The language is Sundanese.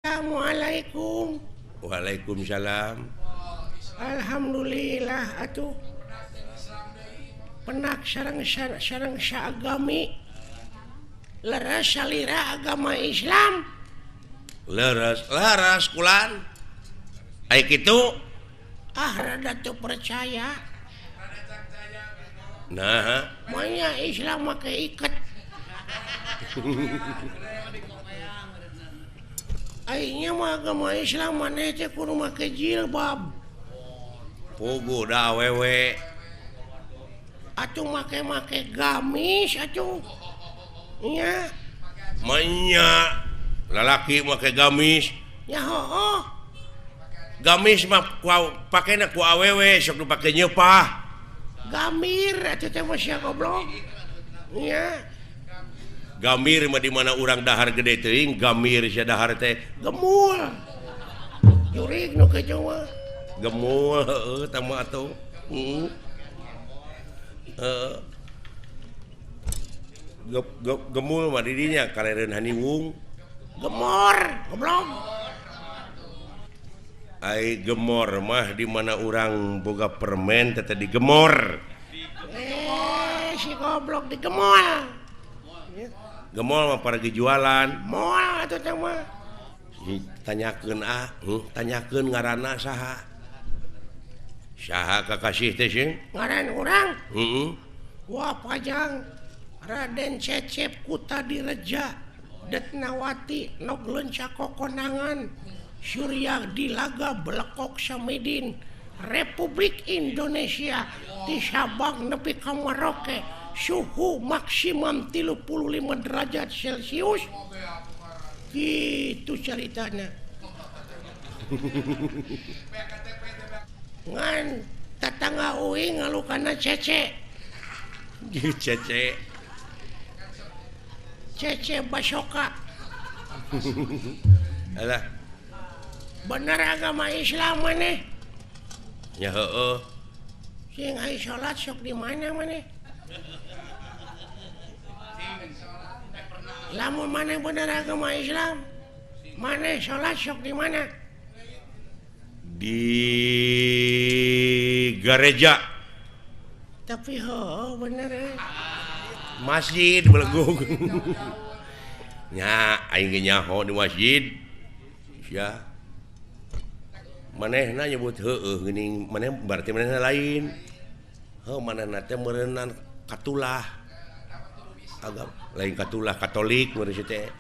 Assalamualaikum. Waalaikumsalam. Alhamdulillah atuh. Penak sareng saagami. Leres salira agama Islam. Laras kulan. Ai kitu. Rada teu percaya. Nah, Manya Islam make iket. Aingnya mah agama Islam maneh teh kudu make jilbab. pugu da awewe. Atuh make gamis atuh. Nya, Manya lalaki make gamis. ya heuh. Gamis mah pakena ku awewe sok dipake nyeupah. Gamir atuh teh mah sia goblok. Nya. Gamir mah di mana urang dahar gede teuing, gamir sia dahar teh Gemul. Jurig nu kitu mah. gemul heueuh tah mah atuh. Gemul mah di dinya karereun haniwung. Gemor, goblok. Ai gemor mah di mana urang boga permen teh digemor. Si goblok digemol. Gemol mah para jualan. Moal atuh teh mah. Tanyakeun tanyakeun ngaranna saha? Saha kakasih teh sih? Ngaran urang. Heeh. Wah pajang. Raden Cecep Kuta Direja. Detnawati Nogleunca Kokonangan. Surya Dilaga Blekok Samidin. Republik Indonesia di Sabang nepi ka Merauke. Suhu maksimum 35 derajat Celcius. Gitu ceritanya. Ngan tetangga uing ngalukana Cece. Cece. Cece Basoka. Alah, Bener agama Islam maneh. ya heueuh. Sing aya salat sok di mana maneh? Lamun maneh bener agama Islam, maneh salat sok di mana? Di gereja, Tapi bener masjid belegug. Nya aing ge nyaho di masjid. Ya. Manehna nyebut heueuh geuning maneh berarti manehna lain. Manehna teh meureunna katulah. Agama lain katulah Katolik meureun teh.